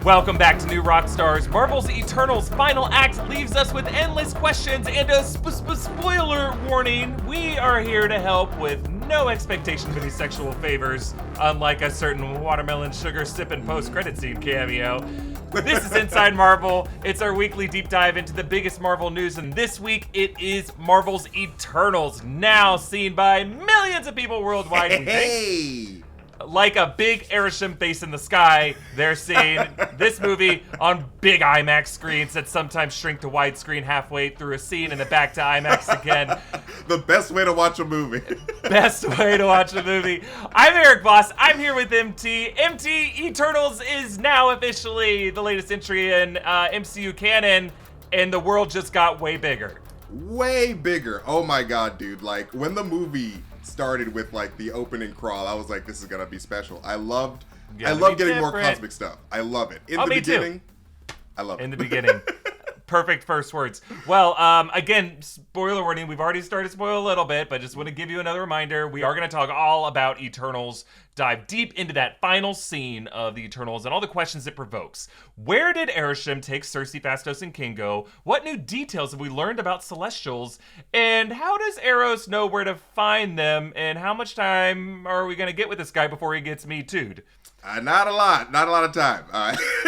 Welcome back to New Rockstars. Marvel's Eternals final act leaves us with endless questions and a spoiler warning. We are here to help with no expectation of any sexual favors, unlike a certain watermelon sugar sipping post-credit scene cameo. This is Inside Marvel. It's our weekly deep dive into the biggest Marvel news, and this week it is Marvel's Eternals, now seen by millions of people worldwide. Hey! Like a big Airship face in the sky, they're seeing this movie on big IMAX screens that sometimes shrink to widescreen halfway through a scene and then back to IMAX again. The best way to watch a movie. Best way to watch a movie. I'm Erik Voss. I'm here with MT. MT, Eternals is now officially the latest entry in MCU canon, and the world just got way bigger. Way bigger. Oh my god, dude. Like, when the movie started with like the opening crawl, I was like, this is gonna be special. I love getting more cosmic stuff. I love it. In the beginning, I love it. In the beginning. Perfect first words. Well, again, spoiler warning, we've already started to spoil a little bit, but just want to give you another reminder. We are going to talk all about Eternals, dive deep into that final scene of the Eternals and all the questions it provokes. Where did Airship take Sersi, Phastos, and Kingo? What new details have we learned about Celestials? And how does Eros know where to find them? And how much time are we going to get with this guy before he gets Me Too'd? Not a lot of time.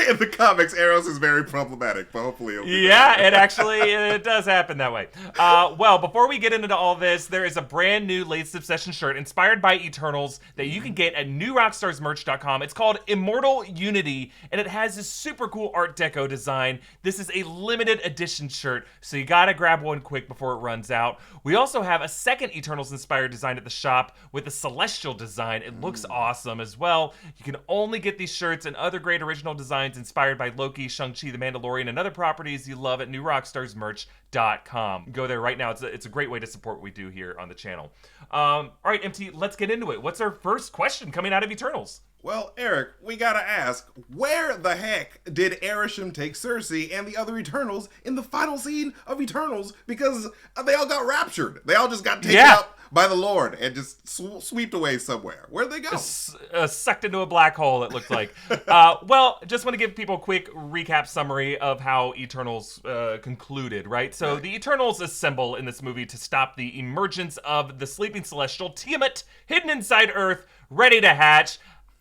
In the comics, Eros is very problematic, but hopefully it'll be it does happen that way. Well, before we get into all this, there is a brand new Latest Obsession shirt inspired by Eternals that you can get at newrockstarsmerch.com. It's called Immortal Unity, and it has this super cool Art Deco design. This is a limited edition shirt, so you gotta grab one quick before it runs out. We also have a second Eternals-inspired design at the shop with a Celestial design. It looks awesome as well. You can only get these shirts and other great original designs inspired by Loki, Shang-Chi, The Mandalorian, and other properties you love at newrockstarsmerch.com. Go there right now. It's a great way to support what we do here on the channel. All right, MT, let's get into it. What's our first question coming out of Eternals? Well, Erik, we gotta ask, where the heck did Arishem take Cersei and the other Eternals in the final scene of Eternals? Because they all got raptured. They all just got taken up by the Lord and just swept away somewhere. Where'd they go? Sucked into a black hole, it looked like. Well, just want to give people a quick recap summary of how Eternals concluded, right? So the Eternals assemble in this movie to stop the emergence of the sleeping Celestial Tiamut, hidden inside Earth, ready to hatch.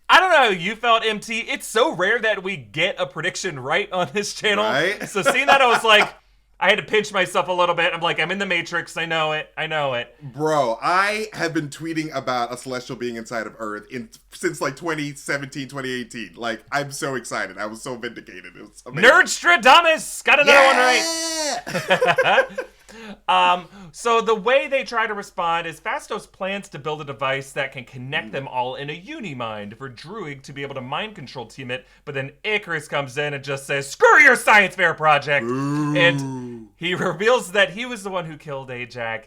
I don't know how you felt, MT. It's so rare that we get a prediction right on this channel. Right? So seeing that, I was like, I had to pinch myself a little bit. I'm like, I'm in the Matrix. I know it. Bro, I have been tweeting about a Celestial being inside of Earth since like 2017, 2018. Like, I'm so excited. I was so vindicated. It was amazing. Nerdstradamus! Got another one right. So the way they try to respond is Phastos plans to build a device that can connect them all in a uni-mind for Druig to be able to mind control Tiamut, but then Icarus comes in and just says, screw your science fair project! Ooh. And he reveals that he was the one who killed Ajak.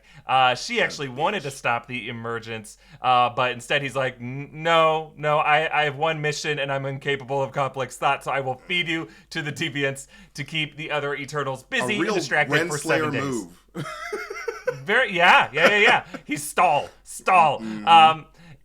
She actually wanted to stop the emergence, but instead he's like, no, I have one mission and I'm incapable of complex thought, so I will feed you to the deviants to keep the other Eternals busy and distracted for 7 days. Move. Yeah. He's stall.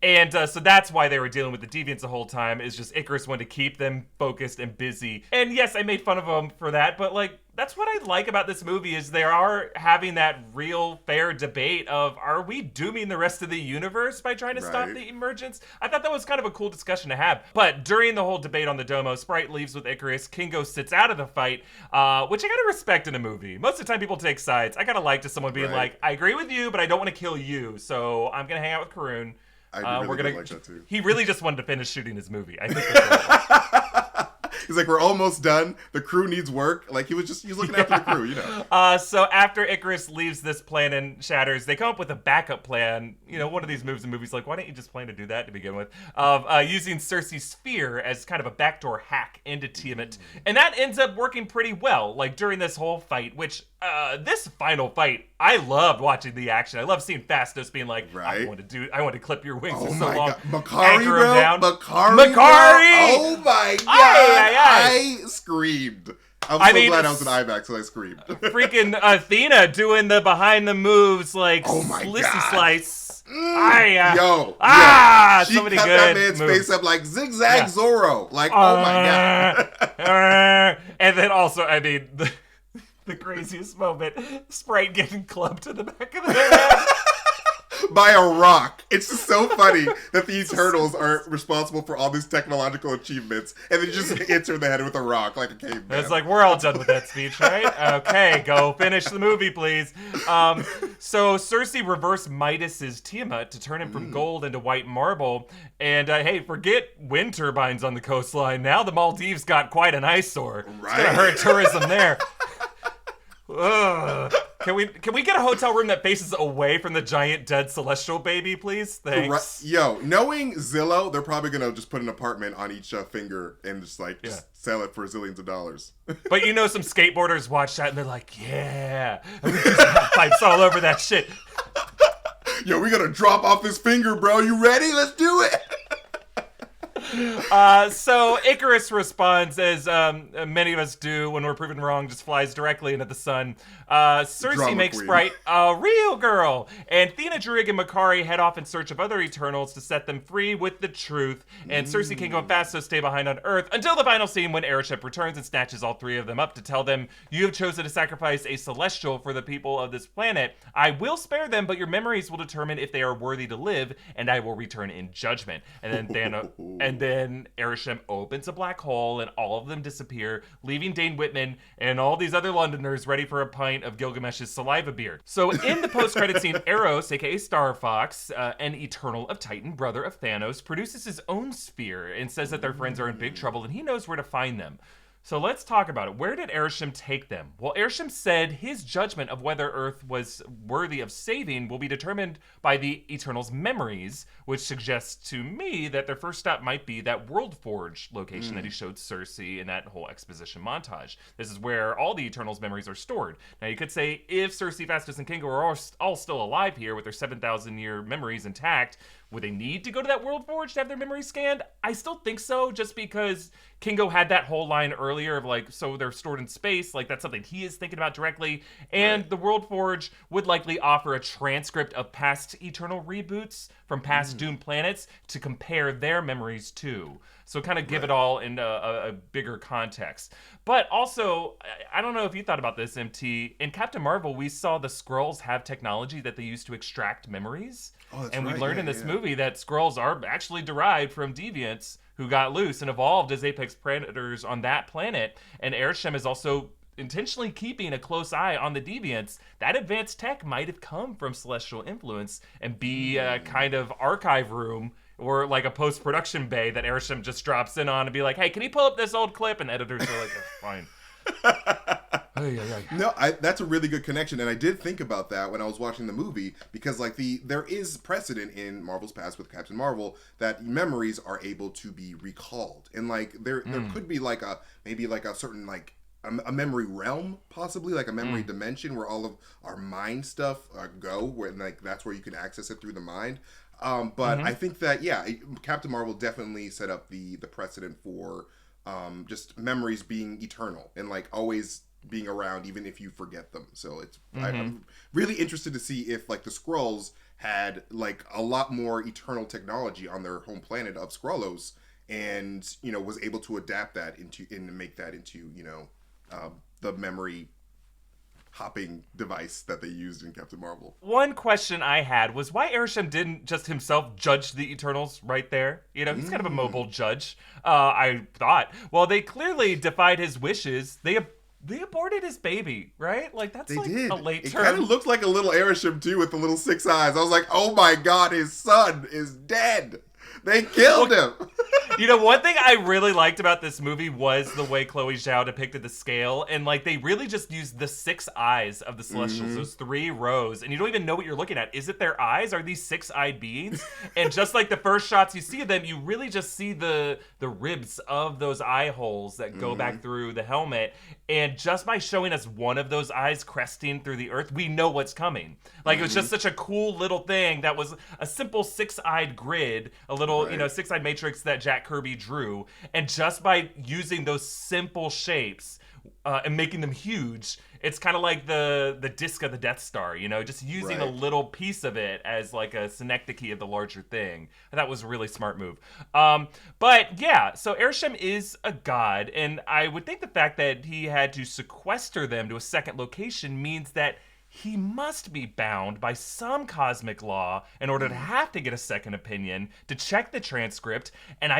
And so that's why they were dealing with the deviants the whole time, is just Icarus wanted to keep them focused and busy. And yes, I made fun of them for that, but like, that's what I like about this movie, is they are having that real fair debate of, are we dooming the rest of the universe by trying to stop the emergence? I thought that was kind of a cool discussion to have. But during the whole debate on the Domo, Sprite leaves with Icarus, Kingo sits out of the fight, which I gotta respect in a movie. Most of the time people take sides. I gotta like to someone being like, I agree with you, but I don't want to kill you, so I'm gonna hang out with Karun. I really like that too. He really just wanted to finish shooting his movie. I think that's He's like, we're almost done. The crew needs work. Like, he's looking after the crew, you know. So after Icarus leaves this plan and shatters, they come up with a backup plan. You know, one of these moves in movies, like, why don't you just plan to do that to begin with? Of using Cersei's sphere as kind of a backdoor hack into Tiamut. And that ends up working pretty well, like, during this whole fight, which, this final fight, I loved watching the action. I love seeing Phastos being like, I want to clip your wings for so long. Makari, bro. Down. Makari! Oh my god! I screamed. I'm so glad I was in IMAX and I screamed. Freaking Athena doing the behind the moves, like oh my Slissy god. Slice. Yo, so many good that man's moves. face up like Zigzag Zorro. Like, oh my god. And then also, I mean, the craziest moment, Sprite getting clubbed to the back of the head. By a rock. It's just so funny that these turtles are responsible for all these technological achievements, and then just hits her in the head with a rock like a caveman. It's like, we're all done with that speech, right? Okay, go finish the movie, please. So Cersei reverse Midas's Tiamut to turn him from gold into white marble. And hey, forget wind turbines on the coastline. Now the Maldives got quite an eyesore. Right. It's gonna hurt tourism there. Ugh. Can we get a hotel room that faces away from the giant dead celestial baby, please? Thanks. Yo, knowing Zillow, they're probably gonna just put an apartment on each finger and just sell it for zillions of dollars. But some skateboarders watch that and they're like, yeah, and we just got pipes all over that shit. Yo, we gotta drop off this finger, bro. You ready? Let's do it. So Icarus responds, as many of us do when we're proven wrong, just flies directly into the sun. Cersei Drama makes queen. Sprite a real girl, and Thena, Druig, and Makari head off in search of other Eternals to set them free with the truth, and Cersei, Kingo, and Phastos stay behind on Earth until the final scene when Airship returns and snatches all three of them up to tell them, you have chosen to sacrifice a Celestial for the people of this planet. I will spare them, but your memories will determine if they are worthy to live, and I will return in judgment. And then Airship opens a black hole and all of them disappear, leaving Dane Whitman and all these other Londoners ready for a pint of Gilgamesh's saliva beer. So in the post-credit scene, Eros, aka Star Fox, an Eternal of Titan, brother of Thanos, produces his own sphere and says that their friends are in big trouble and he knows where to find them. So let's talk about it. Where did Airship take them? Well, Airship said his judgment of whether Earth was worthy of saving will be determined by the Eternals' memories, which suggests to me that their first stop might be that World Forge location that he showed Cersei in that whole exposition montage. This is where all the Eternals' memories are stored. Now, you could say if Cersei, Phastos, and Kingo are all still alive here with their 7,000-year memories intact, would they need to go to that World Forge to have their memories scanned? I still think so, just because Kingo had that whole line earlier of like, so they're stored in space, like that's something he is thinking about directly, and the World Forge would likely offer a transcript of past Eternal reboots from past doomed planets to compare their memories to. So kind of give it all in a bigger context. But also, I don't know if you thought about this, MT. In Captain Marvel, we saw the Skrulls have technology that they use to extract memories. And we learned in this movie that Skrulls are actually derived from deviants who got loose and evolved as apex predators on that planet. And Airship is also intentionally keeping a close eye on the deviants. That advanced tech might have come from Celestial influence and be a kind of archive room or like a post-production bay that Airship just drops in on and be like, hey, can you pull up this old clip? And editors are like, oh, fine. No, that's a really good connection, and I did think about that when I was watching the movie, because like there is precedent in Marvel's past with Captain Marvel that memories are able to be recalled, and like there could be like maybe a certain like a memory realm, possibly like a memory dimension where all of our mind stuff go, where like that's where you can access it through the mind. But I think that Captain Marvel definitely set up the precedent for just memories being eternal and like always being around even if you forget them. So it's I'm really interested to see if like the Skrulls had like a lot more eternal technology on their home planet of Skrullos, and was able to adapt that into and make that into the memory hopping device that they used in Captain Marvel. One question I had was why Airship didn't just himself judge the Eternals right there. He's kind of a mobile judge. I thought, well, they clearly defied his wishes. They aborted his baby, right? Like that's a late term. It kind of looked like a little Airship too with the little 6 eyes. I was like, oh my god, his son is dead. They killed him. One thing I really liked about this movie was the way Chloe Zhao depicted the scale. And, like, they really just used the 6 eyes of the Celestials, those 3 rows. And you don't even know what you're looking at. Is it their eyes? Are these 6-eyed beings? And just like the first shots you see of them, you really just see the ribs of those eye holes that go back through the helmet. And just by showing us one of those eyes cresting through the earth, we know what's coming. Like, it was just such a cool little thing that was a simple 6-eyed grid, a little, 6-eyed matrix that Jack Kirby drew. And just by using those simple shapes, and making them huge. It's kind of like the disc of the Death Star, just using a little piece of it as like a synecdoche of the larger thing. That was a really smart move. But yeah, so Arishem is a god, and I would think the fact that he had to sequester them to a second location means that he must be bound by some cosmic law in order to have to get a second opinion, to check the transcript. And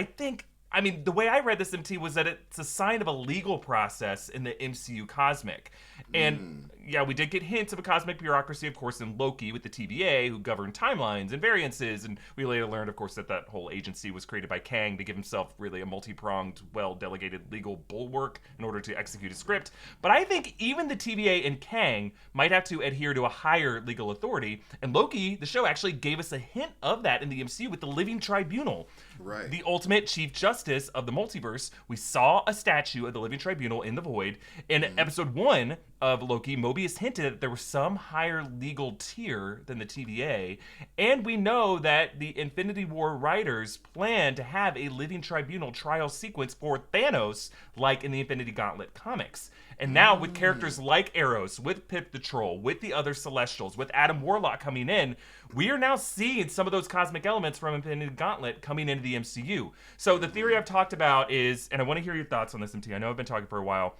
the way I read this, MT, was that it's a sign of a legal process in the MCU cosmic. And yeah, we did get hints of a cosmic bureaucracy, of course, in Loki with the TVA, who governed timelines and variances. And we later learned, of course, that whole agency was created by Kang to give himself really a multi-pronged, well-delegated legal bulwark in order to execute a script. But I think even the TVA and Kang might have to adhere to a higher legal authority. And Loki, the show, actually gave us a hint of that in the MCU with the Living Tribunal. Right. The ultimate chief justice of the multiverse. We saw a statue of the Living Tribunal in the Void. In episode 1 of Loki, Mobius hinted that there was some higher legal tier than the TVA. And we know that the Infinity War writers plan to have a Living Tribunal trial sequence for Thanos, like in the Infinity Gauntlet comics. And now with characters like Eros, with Pip the Troll, with the other Celestials, with Adam Warlock coming in, we are now seeing some of those cosmic elements from Infinity Gauntlet coming into the MCU. So the theory I've talked about is, and I want to hear your thoughts on this, MT. I know I've been talking for a while.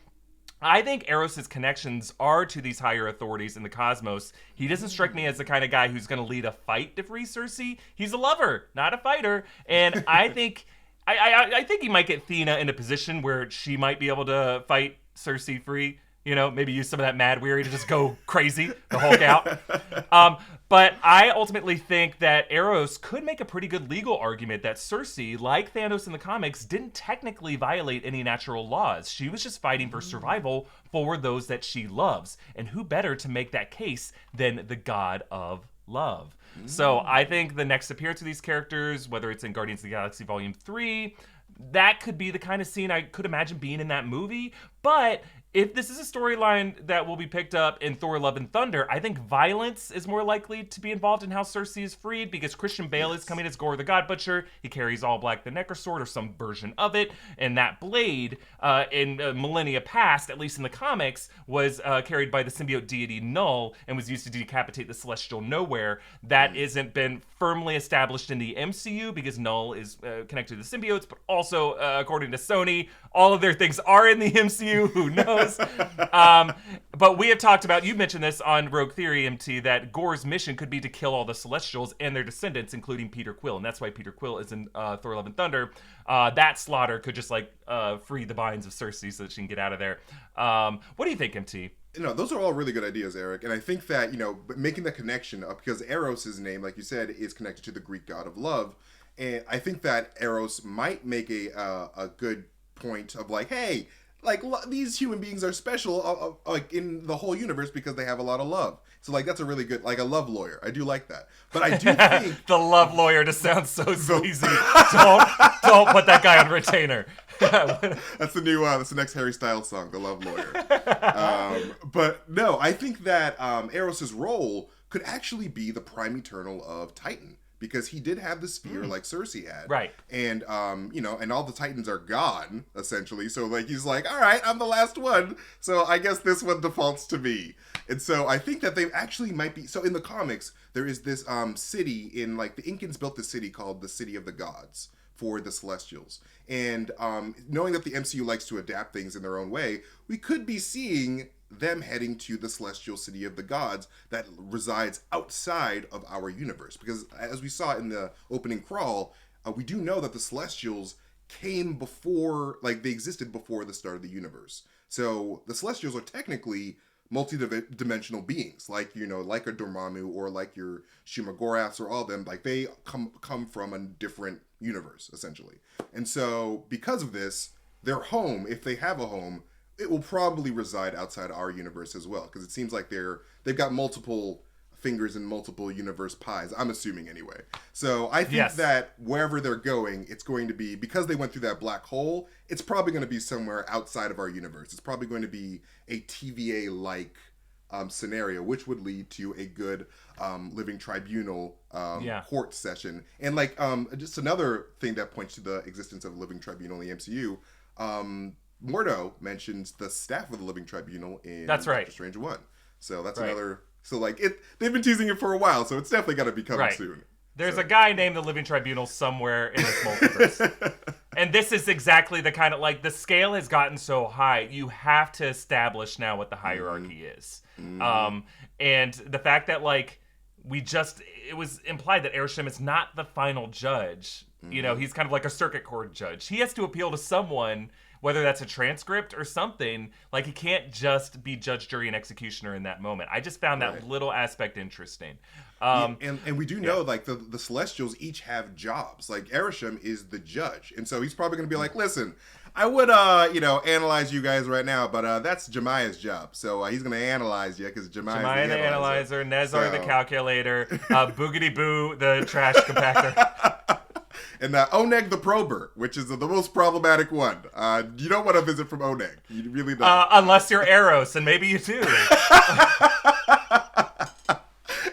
I think Eros' connections are to these higher authorities in the cosmos. He doesn't strike me as the kind of guy who's going to lead a fight to free Cersei. He's a lover, not a fighter. And I think I think he might get Thena in a position where she might be able to fight Cersei free. Maybe use some of that Mad Weary to just go crazy, the Hulk out. But I ultimately think that Eros could make a pretty good legal argument that Cersei, like Thanos in the comics, didn't technically violate any natural laws. She was just fighting for survival for those that she loves. And who better to make that case than the god of love? So I think the next appearance of these characters, whether it's in Guardians of the Galaxy Volume 3, that could be the kind of scene I could imagine being in that movie. But if this is a storyline that will be picked up in Thor: Love and Thunder, I think violence is more likely to be involved in how Cersei is freed, because Christian Bale is coming as Gore the God Butcher. He carries all black the Necrosword, or some version of it. And that blade, in millennia past, at least in the comics, was carried by the symbiote deity Null and was used to decapitate the Celestial Nowhere. That isn't been firmly established in the MCU because Null is connected to the symbiotes, but also, according to Sony, all of their things are in the MCU. Who knows? But we have talked about, you mentioned this on Rogue Theory, MT, that Gore's mission could be to kill all the Celestials and their descendants, including Peter Quill. And that's why Peter Quill is in Thor: Love and Thunder. That slaughter could just free the binds of Cersei so that she can get out of there. What do you think, MT? Those are all really good ideas, Eric. And I think that, making the connection because Eros' name, like you said, is connected to the Greek god of love. And I think that Eros might make a good point of hey, these human beings are special in the whole universe because they have a lot of love. So that's a really good, a love lawyer. I do like that. But I do think the love lawyer just sounds so sleazy. don't put that guy on retainer. That's the next Harry Styles song, The Love Lawyer. But no, I think that Eros' role could actually be the prime eternal of Titan. Because he did have the sphere like Cersei had. Right. And, and all the Titans are gone, essentially. So, he's all right, I'm the last one. So I guess this one defaults to me. And so I think that they actually might be... So in the comics, there is this city in, the Incans built this city called the City of the Gods for the Celestials. And knowing that the MCU likes to adapt things in their own way, we could be seeing them heading to the Celestial City of the Gods that resides outside of our universe. Because as we saw in the opening crawl, we do know that the Celestials came before, they existed before the start of the universe. So the Celestials are technically multi-dimensional beings, like a Dormammu or like your Shumagoraths or all of them. They come from a different universe, essentially. And so because of this, their home, if they have a home, it will probably reside outside our universe as well, because it seems like they've got multiple fingers in multiple universe pies, I'm assuming anyway. So I think that wherever they're going, it's going to be, because they went through that black hole, it's probably going to be somewhere outside of our universe. It's probably going to be a TVA-like scenario, which would lead to a good living tribunal court session. And just another thing that points to the existence of living tribunal in the MCU, Mordo mentions the staff of the Living Tribunal in That's right. Doctor Strange 1. So that's Right. another... So, like, they've been teasing it for a while, so it's definitely got to be coming Right. soon. There's a guy named the Living Tribunal somewhere in this multiverse. And this is exactly the kind of, like, the scale has gotten so high, you have to establish now what the hierarchy is. And the fact that, like, it was implied that Airship is not the final judge. You know, he's kind of like a circuit court judge. He has to appeal to someone, whether that's a transcript or something. Like, he can't just be judge, jury, and executioner in that moment. I just found that little aspect interesting. And we do know, like, the Celestials each have jobs. Like, Arishem is the judge. And so he's probably going to be like, listen, I would, analyze you guys right now, but that's Jemiah's job. So he's going to analyze you because Jemiah the analyzer, Nezar the calculator, Boogity Boo the trash compactor. And Oneg the prober, which is the most problematic one. You don't want to visit from Oneg. You really don't. Unless you're Eros, and maybe you do.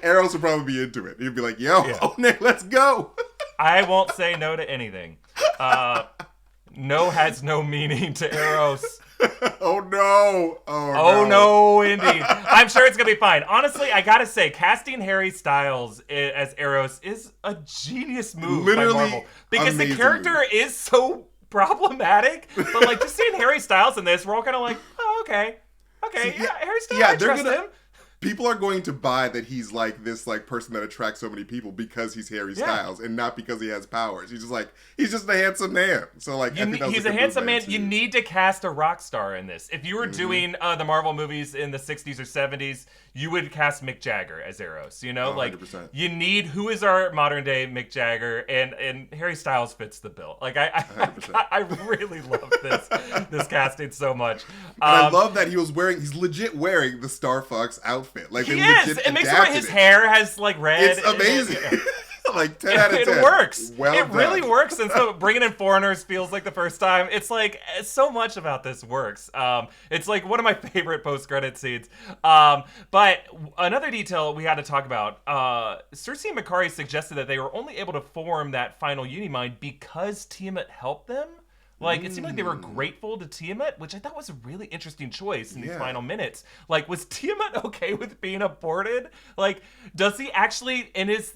Eros would probably be into it. He'd be like, yo, Oneg, let's go. I won't say no to anything. No has no meaning to Eros. Oh no! Oh no, indeed. I'm sure it's gonna be fine. Honestly, I gotta say, casting Harry Styles as Eros is a genius move by Marvel because the character is so problematic. But like, just seeing Harry Styles in this, we're all kind of like, oh, okay, Harry Styles. I trust him. People are going to buy that he's like this like person that attracts so many people because he's Harry Styles and not because he has powers. He's just a handsome man. So like, he's a handsome man. You need to cast a rock star in this. If you were doing the Marvel movies in the 60s or 70s, you would cast Mick Jagger as Eros. You know, like 100%. You need who is our modern day Mick Jagger, and Harry Styles fits the bill. Like I really love this casting so much. I love that he's legit wearing the Star Fox outfit. Like he is. It makes sense. His hair has like red. It's amazing. Like 10 out of 10. It works. Well it done. really works. And so bringing in foreigners feels like the first time. It's like so much about this works. It's like one of my favorite post-credit scenes. But another detail we had to talk about, Cersei and Makari suggested that they were only able to form that final Unimind because Tiamut helped them. Like, it seemed like they were grateful to Tiamut, which I thought was a really interesting choice in these final minutes. Like, was Tiamut okay with being aborted? Like, does he actually, in his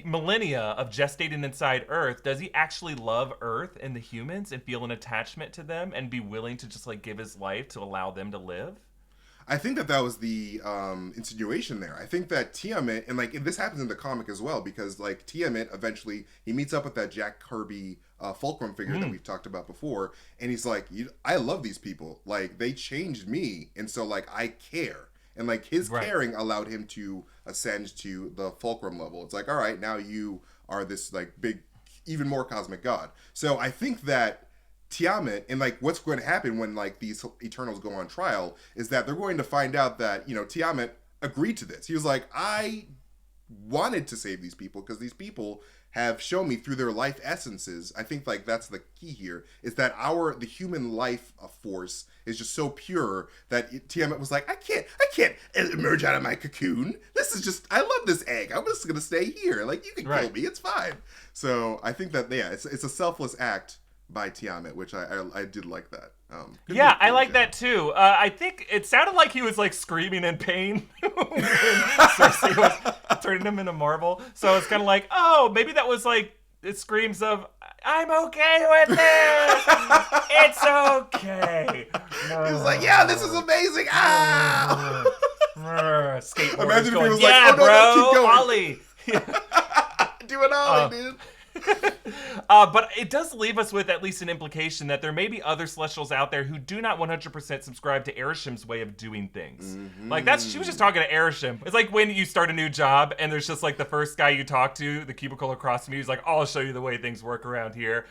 millennia of gestating inside Earth, does he actually love Earth and the humans and feel an attachment to them and be willing to just, like, give his life to allow them to live? I think that was the insinuation there. I think that Tiamut, and like this happens in the comic as well, because like Tiamut eventually he meets up with that Jack Kirby Fulcrum figure that we've talked about before, and he's like, I love these people, like they changed me, and so like I care, and like his caring allowed him to ascend to the Fulcrum level. It's like, all right, now you are this like big, even more cosmic god. So I think that Tiamut, and like what's going to happen when like these Eternals go on trial is that they're going to find out that, you know, Tiamut agreed to this. He was like, I wanted to save these people because these people have shown me through their life essences. I think like that's the key here, is that the human life force is just so pure that Tiamut was like, I can't emerge out of my cocoon. This is just, I love this egg. I'm just gonna stay here. Like you can kill me, it's fine. So I think that it's a selfless act by Tiamut, which I did like that. I like that too. I think it sounded like he was like screaming in pain when Cersei was turning him into marble. So it's kind of like, oh, maybe that was like it screams of, I'm okay with this. It's okay. He was like, yeah, this is amazing. Ah! Skateboarders Imagine going, if he was yeah, like, oh, bro, no, keep going. Ollie. Do an Ollie, dude. But it does leave us with at least an implication that there may be other Celestials out there who do not 100% subscribe to Arishem's way of doing things. Like she was just talking to Arishem. It's like when you start a new job and there's just like the first guy you talk to, the cubicle across from you, he's like, I'll show you the way things work around here.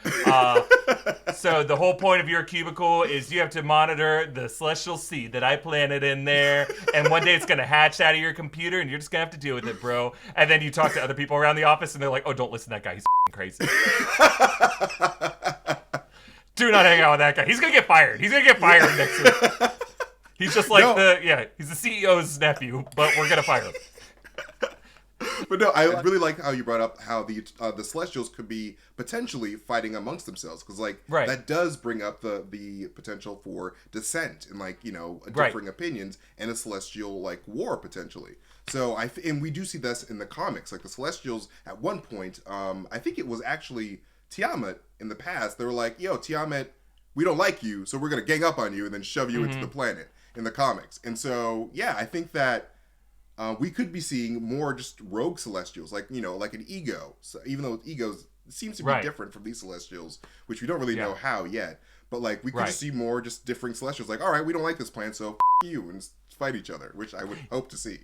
So the whole point of your cubicle is you have to monitor the celestial seed that I planted in there, and one day it's gonna hatch out of your computer and you're just gonna have to deal with it, bro. And then you talk to other people around the office and they're like, oh, don't listen to that guy, he's crazy. Do not hang out with that guy. He's gonna get fired. He's gonna get fired next week. He's just like he's the CEO's nephew, but we're gonna fire him. But no, I really like how you brought up how the Celestials could be potentially fighting amongst themselves, because that does bring up the potential for dissent and differing opinions and a Celestial war potentially. So and we do see this in the comics. Like the Celestials at one point, I think it was actually Tiamut in the past. They were like, "Yo, Tiamut, we don't like you, so we're gonna gang up on you and then shove you into the planet." In the comics. And so, yeah, I think that we could be seeing more just rogue Celestials, like an Ego. So even though Ego seems to be different from these Celestials, which we don't really know how yet. But we could just see more just differing Celestials. Like, all right, we don't like this plan, so you, and fight each other, which I would hope to see.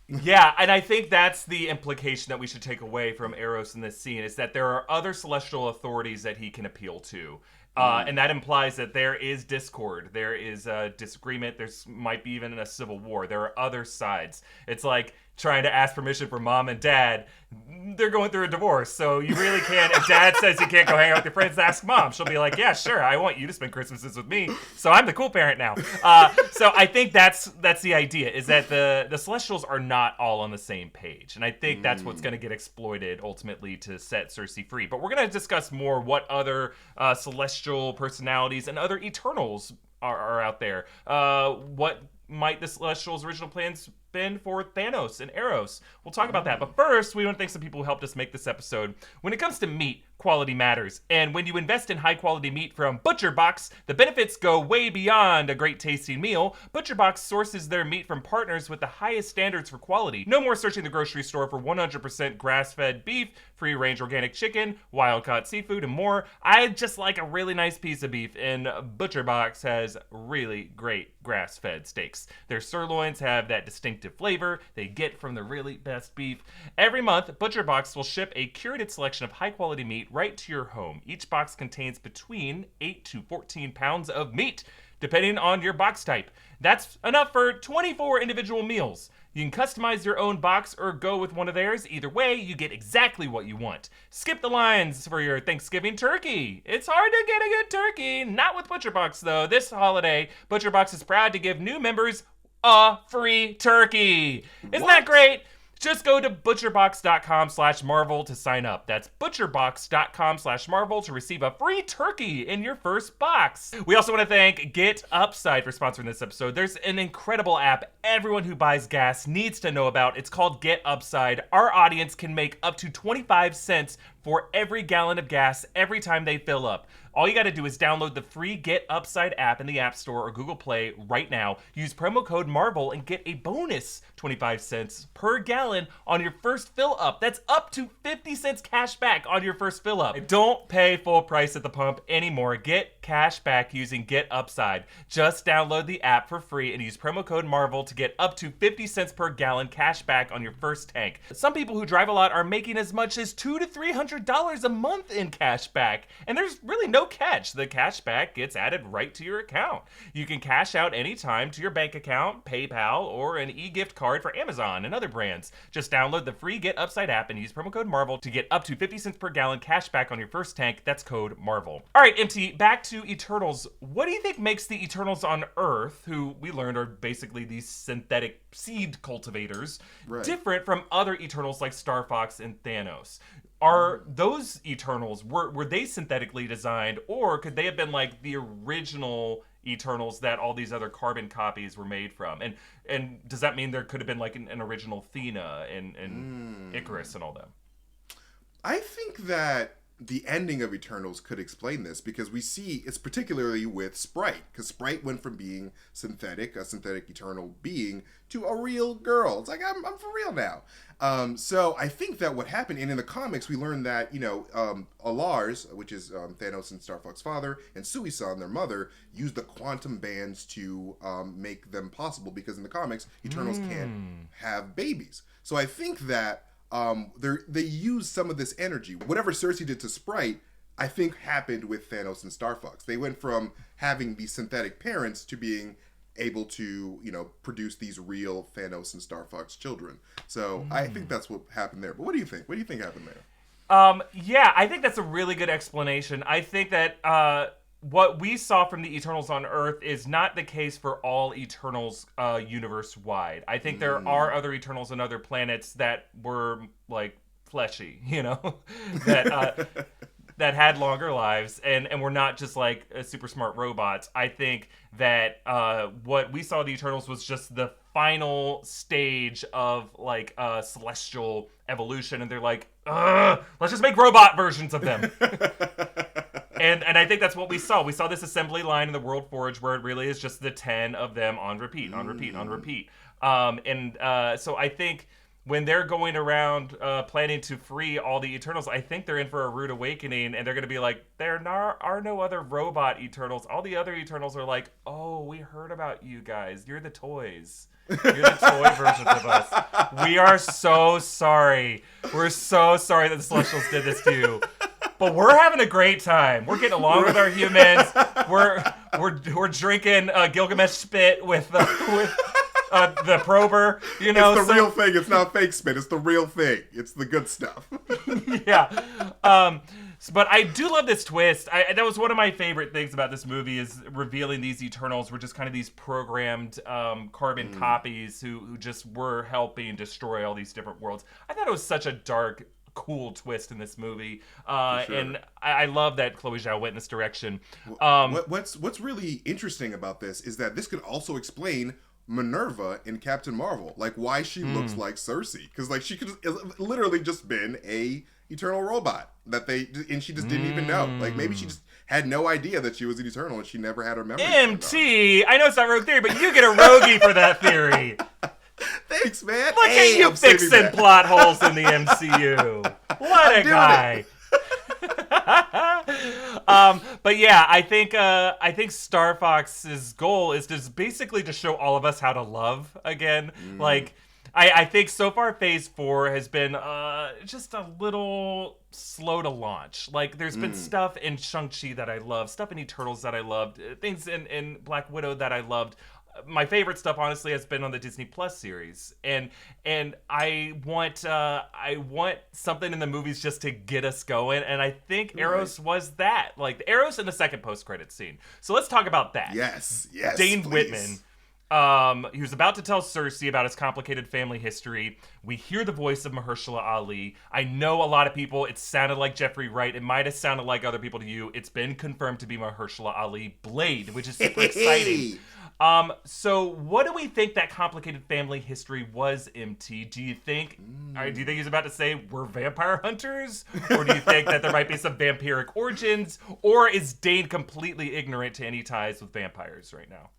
Yeah, and I think that's the implication that we should take away from Eros in this scene, is that there are other celestial authorities that he can appeal to. And that implies that there is discord, there is disagreement, might be even a civil war. There are other sides. It's like trying to ask permission from mom and dad. They're going through a divorce, so you really can't. If dad says you can't go hang out with your friends, ask mom. She'll be like, yeah, sure, I want you to spend Christmases with me, so I'm the cool parent now. So I think that's the idea, is that the Celestials are not all on the same page, and I think that's what's going to get exploited ultimately to set Cersei free. But we're going to discuss more what other Celestial personalities and other Eternals are out there. What might the Celestials' original plans been for Thanos and Eros? We'll talk about that. But first, we want to thank some people who helped us make this episode. When it comes to meat, quality matters. And when you invest in high-quality meat from ButcherBox, the benefits go way beyond a great tasting meal. ButcherBox sources their meat from partners with the highest standards for quality. No more searching the grocery store for 100% grass-fed beef, free-range organic chicken, wild-caught seafood, and more. I just like a really nice piece of beef, and ButcherBox has really great grass-fed steaks. Their sirloins have that distinct flavor they get from the really best beef. Every month, ButcherBox will ship a curated selection of high-quality meat right to your home. Each box contains between 8 to 14 pounds of meat, depending on your box type. That's enough for 24 individual meals. You can customize your own box or go with one of theirs. Either way, you get exactly what you want. Skip the lines for your Thanksgiving turkey. It's hard to get a good turkey. Not with ButcherBox, though. This holiday, ButcherBox is proud to give new members a free turkey. Isn't that great? Just go to butcherbox.com/Marvel to sign up. That's butcherbox.com/Marvel to receive a free turkey in your first box. We also want to thank Get Upside for sponsoring this episode. There's an incredible app everyone who buys gas needs to know about. It's called Get Upside. Our audience can make up to 25 cents for every gallon of gas every time they fill up. All you got to do is download the free Get Upside app in the App Store or Google Play right now. Use promo code MARVEL and get a bonus 25 cents per gallon on your first fill up. That's up to 50 cents cash back on your first fill up. Don't pay full price at the pump anymore. Get cash back using Get Upside. Just download the app for free and use promo code MARVEL to get up to 50 cents per gallon cash back on your first tank. Some people who drive a lot are making as much as $200 to $300 a month in cash back, and there's really no catch. The cash back gets added right to your account. You can cash out anytime to your bank account, PayPal, or an e-gift card for Amazon and other brands. Just download the free Get Upside app and use promo code MARVEL to get up to 50 cents per gallon cash back on your first tank. That's code MARVEL. All right, MT, back to Eternals. What do you think makes the Eternals on Earth, who we learned are basically these synthetic seed cultivators, different from other Eternals like Star Fox and Thanos? Are those Eternals, were they synthetically designed, or could they have been like the original Eternals that all these other carbon copies were made from? And does that mean there could have been like an original Thena and Icarus and all them? I think that the ending of Eternals could explain this, because we see it's particularly with Sprite, because Sprite went from being synthetic, a synthetic Eternal being, to a real girl. It's like, I'm for real now. So I think that what happened, and in the comics we learned that, Alars, which is Thanos and Star Fox's father, and Sui-san, their mother, used the quantum bands to make them possible, because in the comics, Eternals can't have babies. So I think that they use some of this energy. Whatever Cersei did to Sprite, I think happened with Thanos and Star Fox. They went from having these synthetic parents to being able to, produce these real Thanos and Star Fox children. So I think that's what happened there. But what do you think? What do you think happened there? Yeah, I think that's a really good explanation. I think that what we saw from the Eternals on Earth is not the case for all Eternals universe-wide. I think there are other Eternals on other planets that were, like, fleshy, that that had longer lives and were not just, like, super smart robots. I think that what we saw the Eternals was just the final stage of, like, celestial evolution, and they're like, let's just make robot versions of them. And I think that's what we saw. We saw this assembly line in the World Forge where it really is just the 10 of them on repeat, on repeat, on repeat. So I think when they're going around planning to free all the Eternals, I think they're in for a rude awakening, and they're going to be like, there are no other robot Eternals. All the other Eternals are like, oh, we heard about you guys. You're the toys. You're the toy versions of us. We are so sorry. We're so sorry that the Celestials did this to you. But we're having a great time. We're getting along with our humans. We're drinking Gilgamesh spit with the prober. It's the real thing. It's not fake spit. It's the real thing. It's the good stuff. Yeah. But I do love this twist. That was one of my favorite things about this movie is revealing these Eternals were just kind of these programmed carbon copies who just were helping destroy all these different worlds. I thought it was such a dark, cool twist in this movie. Sure. And I love that Chloe Zhao went in this direction. What's really interesting about this is that this could also explain Minerva in Captain Marvel, like why she looks like Sersi, because like she could literally just been a Eternal robot and she just didn't even know. Like maybe she just had no idea that she was an Eternal and she never had her memory. MT, I know it's not rogue theory, but you get a rogie for that theory. Thanks, man. Look at you fixing plot holes in the MCU. What a guy. But yeah, I think Star Fox's goal is to basically to show all of us how to love again. Like, I think so far Phase 4 has been just a little slow to launch. Like, there's been stuff in Shang-Chi that I love, stuff in Eternals that I loved, things in Black Widow that I loved. My favorite stuff, honestly, has been on the Disney Plus series, and I want something in the movies just to get us going, and I think Eros was that, like the Eros in the second post-credit scene. So let's talk about that. Yes, Dane please. Whitman. He was about to tell Cersei about his complicated family history. We hear the voice of Mahershala Ali. I know a lot of people, it sounded like Jeffrey Wright. It might have sounded like other people to you. It's been confirmed to be Mahershala Ali Blade, which is super exciting. So what do we think that complicated family history was, MT? Do you think he's about to say we're vampire hunters? Or do you think that there might be some vampiric origins? Or is Dane completely ignorant to any ties with vampires right now?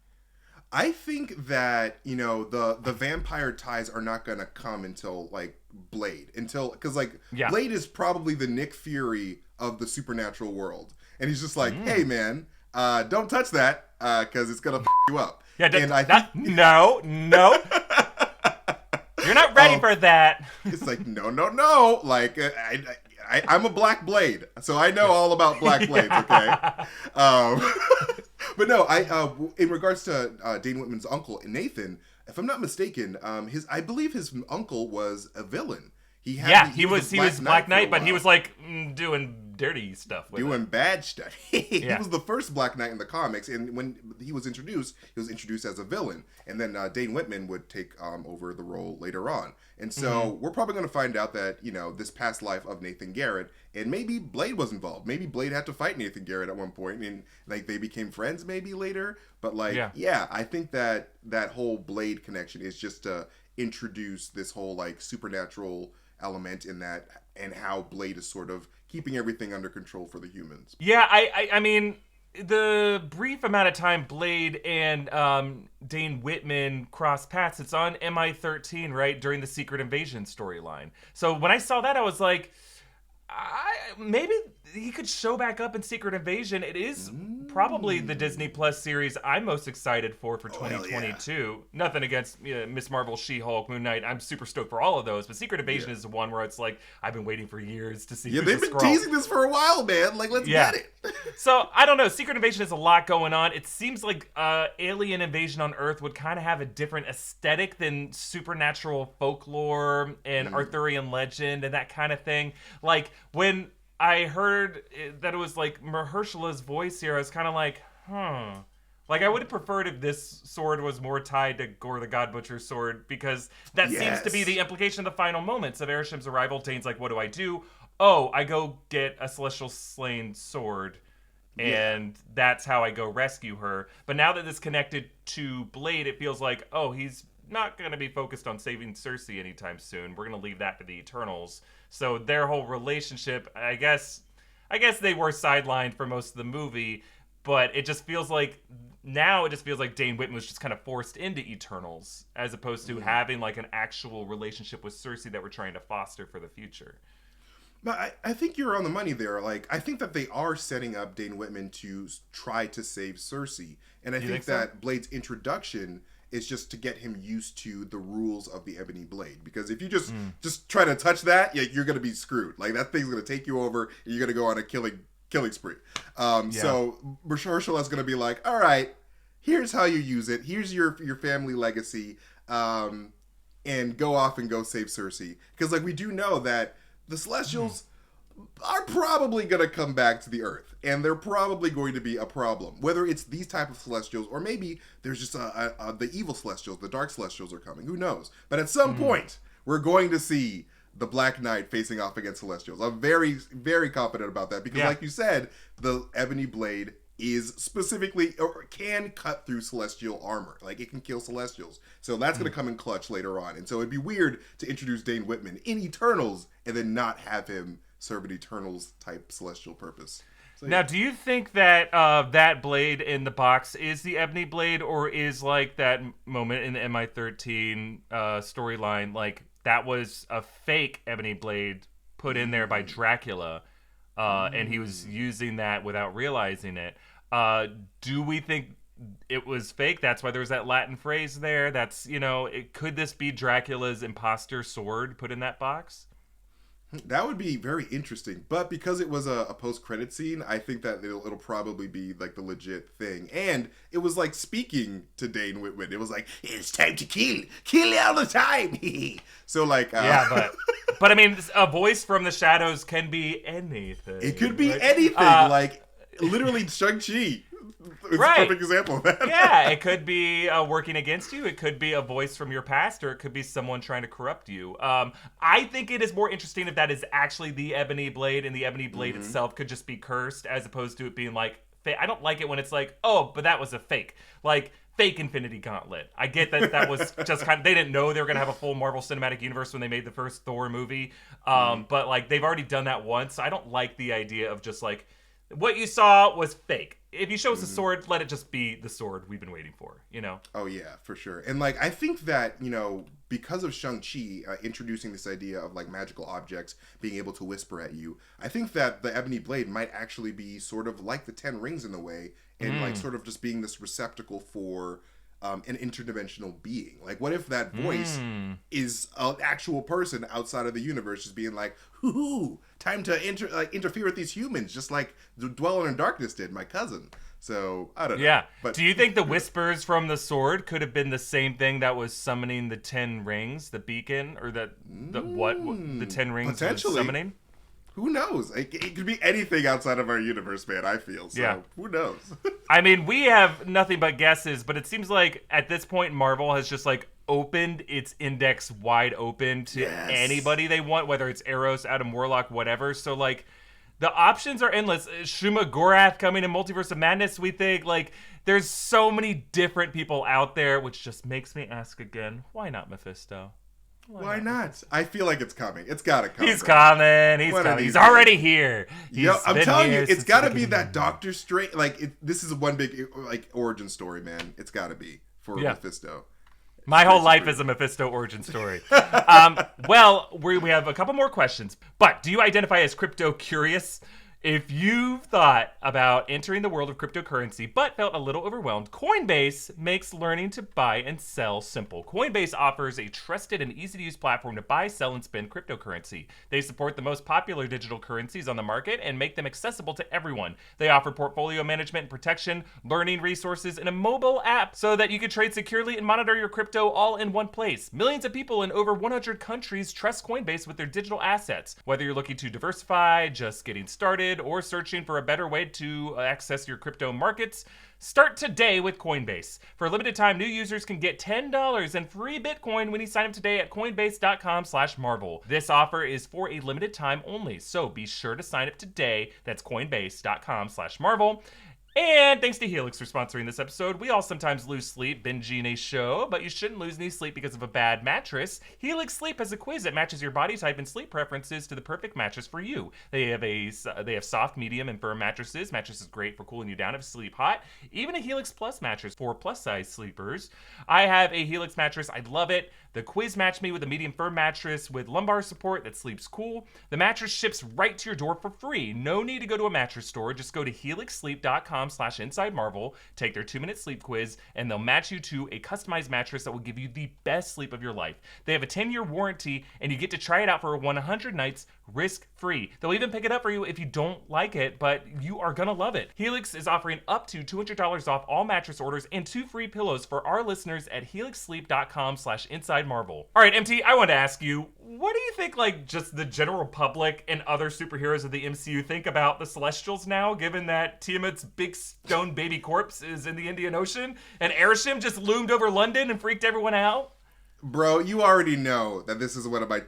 I think that, the vampire ties are not going to come until, like, Blade. Because, like, Blade is probably the Nick Fury of the supernatural world. And he's just like, hey, man, don't touch that, because it's going to you up. Yeah, and no. You're not ready for that. It's like, no. Like, I'm a Black Blade, so I know all about Black Blades, okay? But no, in regards to Dane Whitman's uncle, Nathan, if I'm not mistaken, I believe his uncle was a villain. He was Black Knight, but he was like doing dirty stuff with doing bad stuff. He Yeah. was the first Black Knight in the comics, and when he was introduced as a villain, and then Dane Whitman would take over the role later on. And so we're probably going to find out that, this past life of Nathan Garrett, and maybe Blade was involved. Maybe Blade had to fight Nathan Garrett at one point, and like they became friends maybe later. But like, I think that whole Blade connection is just to introduce this whole like supernatural element in that, and how Blade is sort of keeping everything under control for the humans. Yeah, I mean, the brief amount of time Blade and Dane Whitman cross paths, it's on MI-13, right, during the Secret Invasion storyline. So when I saw that, I was like, maybe he could show back up in Secret Invasion. It is probably the Disney Plus series I'm most excited for 2022. Yeah. Nothing against Miss Marvel, She-Hulk, Moon Knight. I'm super stoked for all of those, but Secret Invasion is the one where it's like, I've been waiting for years to see. Yeah, they've been teasing this for a while, man. Like, let's get it. So, I don't know. Secret Invasion has a lot going on. It seems like alien invasion on Earth would kind of have a different aesthetic than supernatural folklore and Arthurian legend and that kind of thing. Like, when I heard that it was like Mahershala's voice here, I was kind of like, Like, I would have preferred if this sword was more tied to Gore the God Butcher's sword, because that seems to be the implication of the final moments of Airship's arrival. Dane's like, what do I do? Oh, I go get a Celestial Slain sword, and that's how I go rescue her. But now that it's connected to Blade, it feels like, oh, he's not going to be focused on saving Cersei anytime soon. We're going to leave that to the Eternals. So their whole relationship, I guess they were sidelined for most of the movie, but it just feels like Dane Whitman was just kind of forced into Eternals, as opposed to having like an actual relationship with Cersei that we're trying to foster for the future. But I think you're on the money there. Like, I think that they are setting up Dane Whitman to try to save Cersei. And I think that Blade's introduction is just to get him used to the rules of the Ebony Blade. Because if you just try to touch that, you're going to be screwed. Like, that thing's going to take you over, and you're going to go on a killing spree. So Mahershala's going to be like, all right, here's how you use it. Here's your family legacy. And go off and go save Cersei. Because, like, we do know that the Celestials are probably going to come back to the Earth, and they're probably going to be a problem. Whether it's these type of Celestials, or maybe there's just the evil Celestials, the Dark Celestials are coming. Who knows? But at some point, we're going to see the Black Knight facing off against Celestials. I'm very, very confident about that, because like you said, the Ebony Blade is specifically, or can cut through Celestial armor. Like, it can kill Celestials. So that's going to come in clutch later on. And so it'd be weird to introduce Dane Whitman in Eternals and then not have him serve an Eternals type Celestial purpose. So, now, do you think that that blade in the box is the Ebony Blade, or is like that moment in the MI13 storyline, like that was a fake Ebony Blade put in there by Dracula, and he was using that without realizing it? Do we think it was fake? That's why there's that Latin phrase there. That's, could this be Dracula's imposter sword put in that box? That would be very interesting. But because it was a post-credit scene, I think that it'll probably be like the legit thing. And it was like speaking to Dane Whitman. It was like, it's time to kill all the time. So like, but I mean, a voice from the shadows can be anything. It could be anything. Like, literally Shang-Chi. It's a perfect example of that. Yeah, it could be working against you. It could be a voice from your past, or it could be someone trying to corrupt you. I think it is more interesting if that is actually the Ebony Blade, and the Ebony Blade itself could just be cursed, as opposed to it being like, I don't like it when it's like, oh, but that was a fake. Like, fake Infinity Gauntlet. I get that was just kind of, they didn't know they were going to have a full Marvel Cinematic Universe when they made the first Thor movie. But like, they've already done that once. So I don't like the idea of just like, what you saw was fake. If you show us a sword, let it just be the sword we've been waiting for, Oh, yeah, for sure. And, like, I think that, because of Shang-Chi introducing this idea of, like, magical objects being able to whisper at you, I think that the Ebony Blade might actually be sort of like the Ten Rings in a way, and, like, sort of just being this receptacle for an interdimensional being. Like, what if that voice is an actual person outside of the universe, just being like, hoo-hoo, time to interfere with these humans, just like the Dweller in Darkness did, my cousin. So, I don't know. Yeah. But do you think the whispers from the sword could have been the same thing that was summoning the 10 rings, the beacon, or what the 10 rings was summoning? Who knows? It could be anything outside of our universe, man, I feel. So, who knows? I mean, we have nothing but guesses, but it seems like at this point, Marvel has just like opened its index wide open to anybody they want, whether it's Eros, Adam Warlock, whatever. So, like, the options are endless. Shuma Gorath coming in Multiverse of Madness, we think. Like, there's so many different people out there, which just makes me ask again, why not Mephisto? Why not? I feel like it's coming. It's gotta come. He's coming. He's coming. He's already here. I'm telling you, it's gotta be that Doctor Strange. Like, this is one big origin story, man. It's gotta be for Mephisto. My whole life is a Mephisto origin story. Well, we have a couple more questions. But do you identify as crypto curious? If you've thought about entering the world of cryptocurrency but felt a little overwhelmed, Coinbase makes learning to buy and sell simple. Coinbase offers a trusted and easy-to-use platform to buy, sell, and spend cryptocurrency. They support the most popular digital currencies on the market and make them accessible to everyone. They offer portfolio management and protection, learning resources, and a mobile app so that you can trade securely and monitor your crypto all in one place. Millions of people in over 100 countries trust Coinbase with their digital assets. Whether you're looking to diversify, just getting started, or searching for a better way to access your crypto markets, start today with Coinbase. For a limited time, new users can get $10 in free Bitcoin when you sign up today at coinbase.com/marvel. This offer is for a limited time only, so be sure to sign up today. That's coinbase.com/marvel. And thanks to Helix for sponsoring this episode. We all sometimes lose sleep binging a show, but you shouldn't lose any sleep because of a bad mattress. Helix Sleep has a quiz that matches your body type and sleep preferences to the perfect mattress for you. They have soft, medium, and firm mattresses. Mattress is great for cooling you down if you sleep hot. Even a Helix Plus mattress for plus-size sleepers. I have a Helix mattress. I love it. The quiz matched me with a medium firm mattress with lumbar support that sleeps cool. The mattress ships right to your door for free. No need to go to a mattress store. Just go to helixsleep.com/InsideMarvel, take their 2-minute sleep quiz, and they'll match you to a customized mattress that will give you the best sleep of your life. They have a 10-year warranty, and you get to try it out for 100 nights risk-free. They'll even pick it up for you if you don't like it, but you are gonna love it. Helix is offering up to $200 off all mattress orders and 2 free pillows for our listeners at helixsleep.com/InsideMarvel. All right, MT, I want to ask you, what do you think, like, just the general public and other superheroes of the MCU think about the Celestials now, given that Tiamut's big stone baby corpse is in the Indian Ocean and Airship just loomed over London and freaked everyone out? Bro, you already know that this is one of my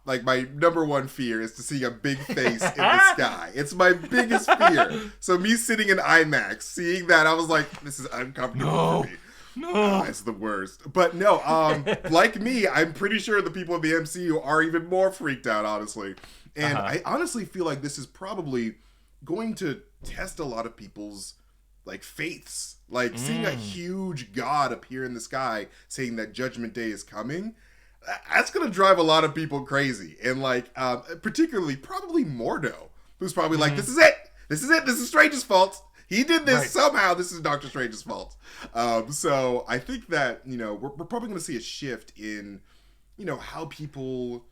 my number one fear is to see a big face in the sky. It's my biggest fear. So me sitting in IMAX, seeing that, I was like, this is uncomfortable for me. No, it's the worst. But no, like me, I'm pretty sure the people in the MCU are even more freaked out, honestly. And I honestly feel like this is probably going to test a lot of people's faiths. Seeing a huge god appear in the sky saying that Judgment Day is coming, that's going to drive a lot of people crazy. And particularly probably Mordo, who's probably like, this is it. This is Strange's fault. He did this somehow. This is Doctor Strange's fault. So I think that, we're probably going to see a shift in, how people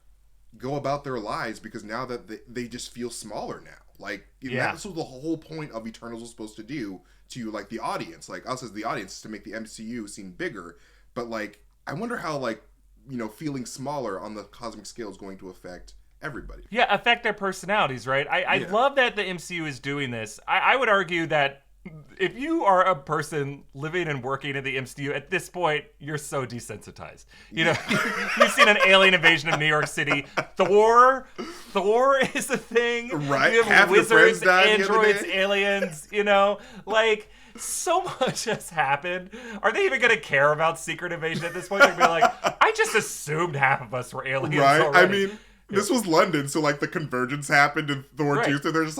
go about their lives, because now that they just feel smaller now. That's what the whole point of Eternals was supposed to do to the audience, us as the audience, is to make the MCU seem bigger. But I wonder how feeling smaller on the cosmic scale is going to affect everybody. Yeah, affect their personalities, right? I love that the MCU is doing this. I would argue that if you are a person living and working in the MCU, at this point, you're so desensitized. You've seen an alien invasion of New York City. Thor is a thing. Right. You have Half wizards, your friends died androids, aliens, so much has happened. Are they even going to care about Secret Invasion at this point? They're going to be like, I just assumed half of us were aliens already. I mean, this was London, so the convergence happened in Thor 2, so they're just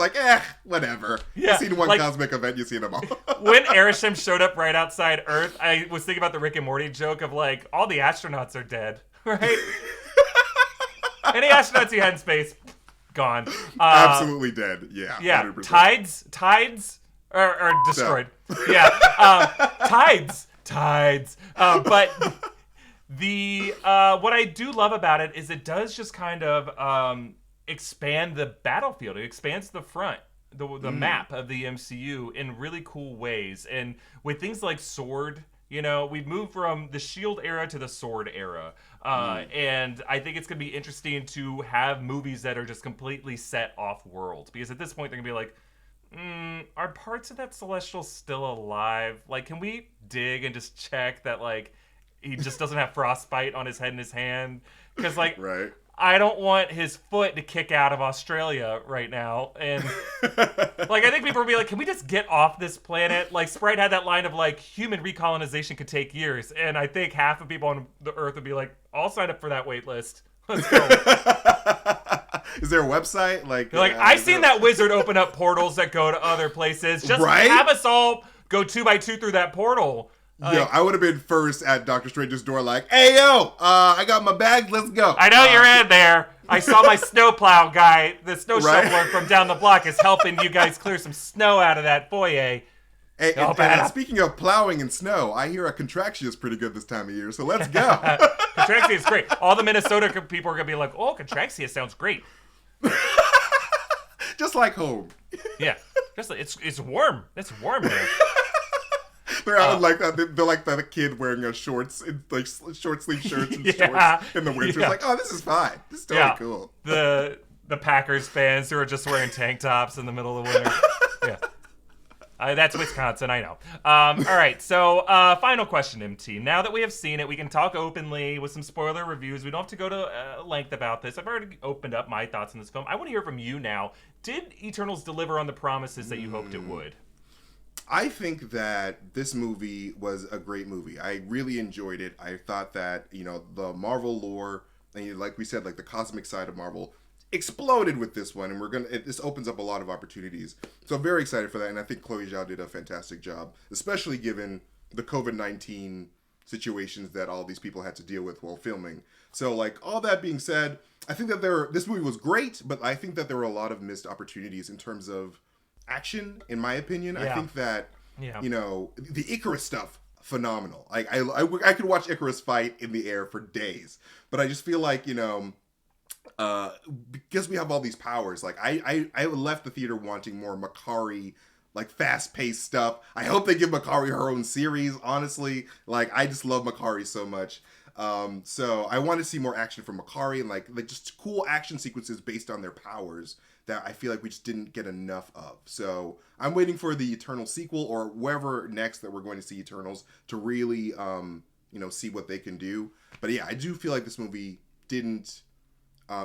whatever. Yeah, you've seen one cosmic event, you've seen them all. When Airship showed up right outside Earth, I was thinking about the Rick and Morty joke of all the astronauts are dead, right? Any astronauts you had in space, gone. Absolutely dead, yeah. Yeah, 100%. tides are destroyed. No. Yeah, tides. But what I do love about it is it does just kind of expand the battlefield. It expands the front, the map of the MCU in really cool ways. And with things like Sword, we've moved from the Shield era to the Sword era. And I think it's going to be interesting to have movies that are just completely set off world. Because at this point, they're going to be like, are parts of that Celestial still alive? Can we dig and just check that, he just doesn't have frostbite on his head and his hand? Because, right. I don't want his foot to kick out of Australia right now. And, I think people will be like, can we just get off this planet? Sprite had that line of, human recolonization could take years. And I think half of people on the Earth would be like, I'll sign up for that wait list. Let's go. Is there a website? I've seen that wizard open up portals that go to other places. Just have us all go 2 by 2 through that portal. Yo, I would have been first at Doctor Strange's door like, hey, yo, I got my bag, let's go. I know you're in there. I saw my snowplow guy, the snow shoveler from down the block is helping you guys clear some snow out of that foyer. Hey, and speaking of plowing and snow, I hear a Contraction is pretty good this time of year, so let's go. Contraxia is great. All the Minnesota people are going to be like, oh, Contraxia sounds great. Just like home. Yeah. Just like, it's warm. It's warm there. They're out like that. They're like that kid wearing a shorts, like short sleeve shirts and shorts in the winter. It's like, oh, this is fine. This is totally cool. The Packers fans who are just wearing tank tops in the middle of the winter. Yeah. That's Wisconsin, I know. All right, so final question, MT. Now that we have seen it, we can talk openly with some spoiler reviews. We don't have to go to length about this. I've already opened up my thoughts on this film. I want to hear from you now. Did Eternals deliver on the promises that you hoped it would? I think that this movie was a great movie. I really enjoyed it. I thought that, you know, the Marvel lore, and like we said, like the cosmic side of Marvel exploded with this one, and this opens up a lot of opportunities. So I'm very excited for that, and I think Chloe Zhao did a fantastic job, especially given the COVID-19 situations that all these people had to deal with while filming. So, like, all that being said, I think that this movie was great, but I think that there were a lot of missed opportunities in terms of action, in my opinion. I think that, you know, the Icarus stuff, phenomenal. Like, I could watch Icarus fight in the air for days, but I just feel like, you know, because we have all these powers, like, I left the theater wanting more Makkari, like, fast-paced stuff. I hope they give Makkari her own series, honestly. Like, I just love Makkari so much. So I want to see more action from Makkari and like just cool action sequences based on their powers that I feel like we just didn't get enough of. So I'm waiting for the Eternal sequel or wherever next that we're going to see Eternals to really, you know, see what they can do. But yeah, I do feel like this movie didn't,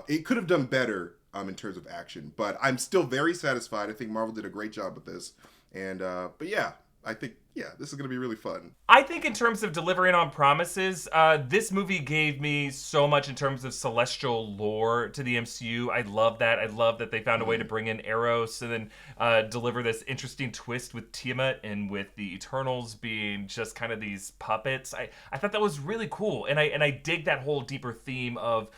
it could have done better in terms of action, but I'm still very satisfied. I think Marvel did a great job with this. And, but yeah, I think, this is going to be really fun. I think in terms of delivering on promises, this movie gave me so much in terms of celestial lore to the MCU. I love that. I love that they found a way to bring in Eros and then deliver this interesting twist with Tiamut and with the Eternals being just kind of these puppets. I thought that was really cool. And I dig that whole deeper theme of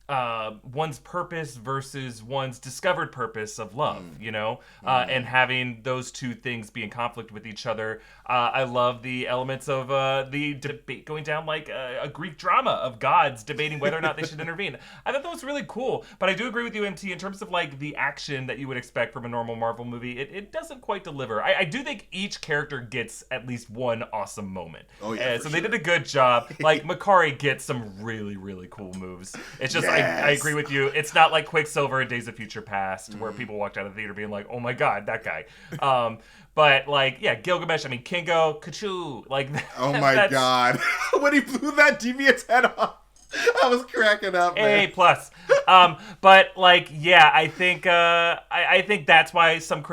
one's purpose versus one's discovered purpose of love, you know, and having those two things be in conflict with each other. I love the elements of the debate going down like a Greek drama of gods debating whether or not they should intervene. I thought that was really cool, but I do agree with you, MT, in terms of like the action that you would expect from a normal Marvel movie. It doesn't quite deliver. I do think each character gets at least one awesome moment. Oh yeah, so they did a good job. Like Makkari gets some really, really cool moves. It's just I agree with you. It's not like Quicksilver in Days of Future Past where people walked out of the theater being like, oh my god, that guy. But like, yeah, Gilgamesh, I mean, Kingo, Kachoo, like. Oh my god. When he blew that deviant's head off, I was cracking up, man. A+. But like, yeah, I think I think that's why some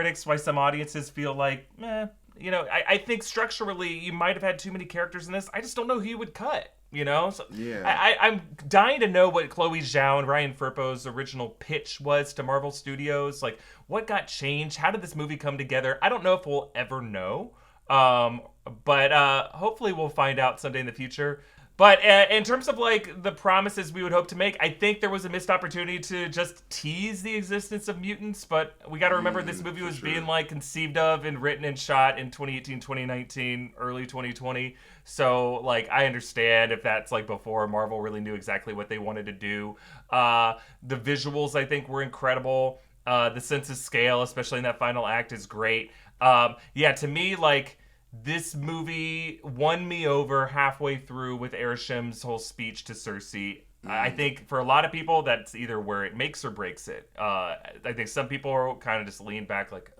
audiences feel like, you know, I think structurally you might have had too many characters in this. I just don't know who you would cut. You know, so I'm dying to know what Chloe Zhao and Ryan Firpo's original pitch was to Marvel Studios. Like, what got changed? How did this movie come together? I don't know if we'll ever know, but hopefully we'll find out someday in the future. But in terms of like the promises we would hope to make, I think there was a missed opportunity to just tease the existence of mutants. But we got to remember this movie was being like conceived of and written and shot in 2018, 2019, early 2020. So like I understand if that's like before Marvel really knew exactly what they wanted to do. The visuals I think were incredible. The sense of scale, especially in that final act, is great. To me, like. This movie won me over halfway through with Arishem's whole speech to Cersei. I think for a lot of people, that's either where it makes or breaks it. I think some people are kind of just lean back like,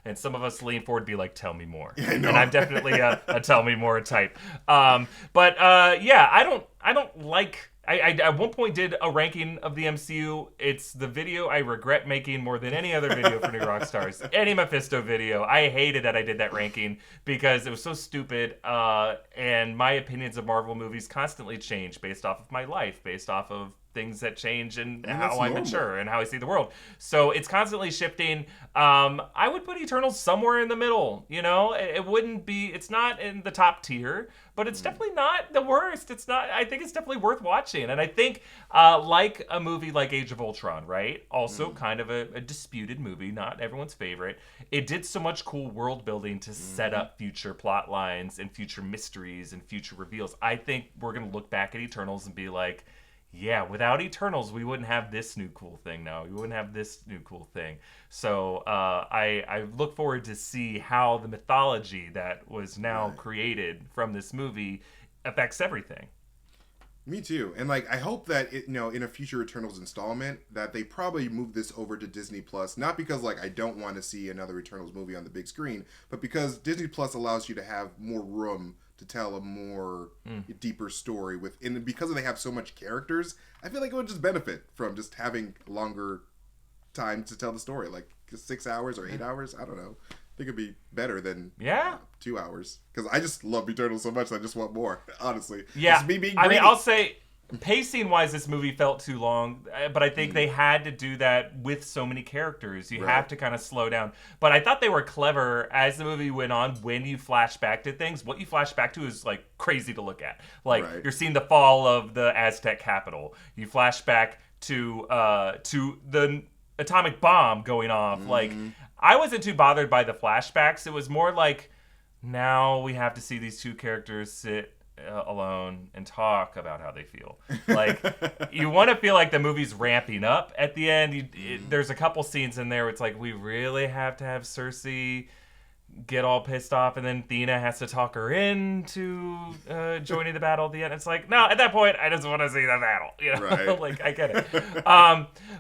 and some of us lean forward and be like, tell me more. Yeah, and I'm definitely a tell me more type. I don't like... I at one point did a ranking of the MCU. It's the video I regret making more than any other video for New Rockstars. Any Mephisto video. I hated that I did that ranking because it was so stupid. And my opinions of Marvel movies constantly change based off of my life, based off of things that change and And how that's I normal. mature and how I see the world. So it's constantly shifting. I would put Eternals somewhere in the middle. You know, it wouldn't be. It's not in the top tier, but it's definitely not the worst. It's not. I think it's definitely worth watching. And I think, like a movie like Age of Ultron, right? Also kind of a disputed movie, not everyone's favorite. It did so much cool world building to set up future plot lines and future mysteries and future reveals. I think we're gonna look back at Eternals and be like, yeah, without Eternals, we wouldn't have this new cool thing now. We wouldn't have this new cool thing. So I look forward to see how the mythology that was now created from this movie affects everything. Me too. And like, I hope that it, in a future Eternals installment, that they probably move this over to Disney Plus. Not because like I don't want to see another Eternals movie on the big screen, but because Disney Plus allows you to have more room to tell a more deeper story and because they have so much characters, I feel like it would just benefit from just having longer time to tell the story, like 6 hours or 8 hours. I don't know. I think it'd be better than 2 hours, because I just love Eternals so much. I just want more. Honestly, yeah. It's me being I mean, greedy. I'll say, pacing wise, this movie felt too long, but I think they had to do that with so many characters. You have to kind of slow down. But I thought they were clever as the movie went on. When you flash back to things, what you flash back to is like crazy to look at. Like you're seeing the fall of the Aztec capital. You flash back to the atomic bomb going off. Like, I wasn't too bothered by the flashbacks. It was more like, now we have to see these two characters sit alone and talk about how they feel. Like, you want to feel like the movie's ramping up at the end. There's a couple scenes in there where it's like, we really have to have Cersei get all pissed off, and then Thena has to talk her into joining the battle at the end. It's like, no, at that point, I just want to see the battle. You know? Right. Like, I get it.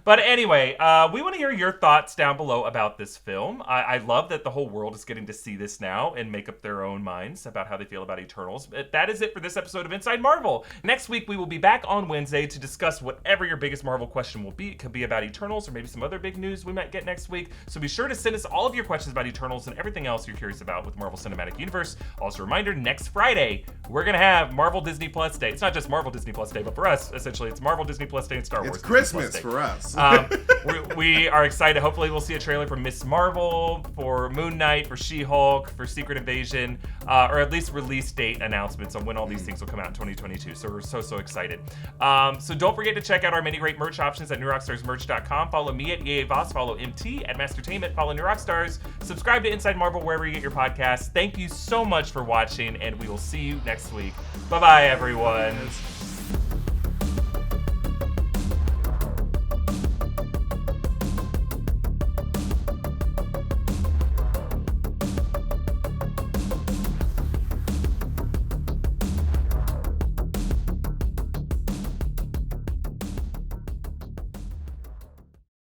But anyway, we want to hear your thoughts down below about this film. I love that the whole world is getting to see this now and make up their own minds about how they feel about Eternals. But that is it for this episode of Inside Marvel. Next week, we will be back on Wednesday to discuss whatever your biggest Marvel question will be. It could be about Eternals or maybe some other big news we might get next week. So be sure to send us all of your questions about Eternals and everything else you're curious about with Marvel Cinematic Universe. Also a reminder, next Friday, we're going to have Marvel Disney Plus Day. It's not just Marvel Disney Plus Day, but for us, essentially, it's Marvel Disney Plus Day and Star Wars It's Disney Plus Christmas Day. for us. We are excited. Hopefully we'll see a trailer for Miss Marvel, for Moon Knight, for She-Hulk, for Secret Invasion, or at least release date announcements on when all these things will come out in 2022. So we're so excited. So don't forget to check out our many great merch options at newrockstarsmerch.com. Follow me at Erik Voss. Follow MT at MasterTainment. Follow New Rockstars. Subscribe to Inside Marvel wherever you get your podcasts. Thank you so much for watching, and we will see you next week. Bye-bye, everyone.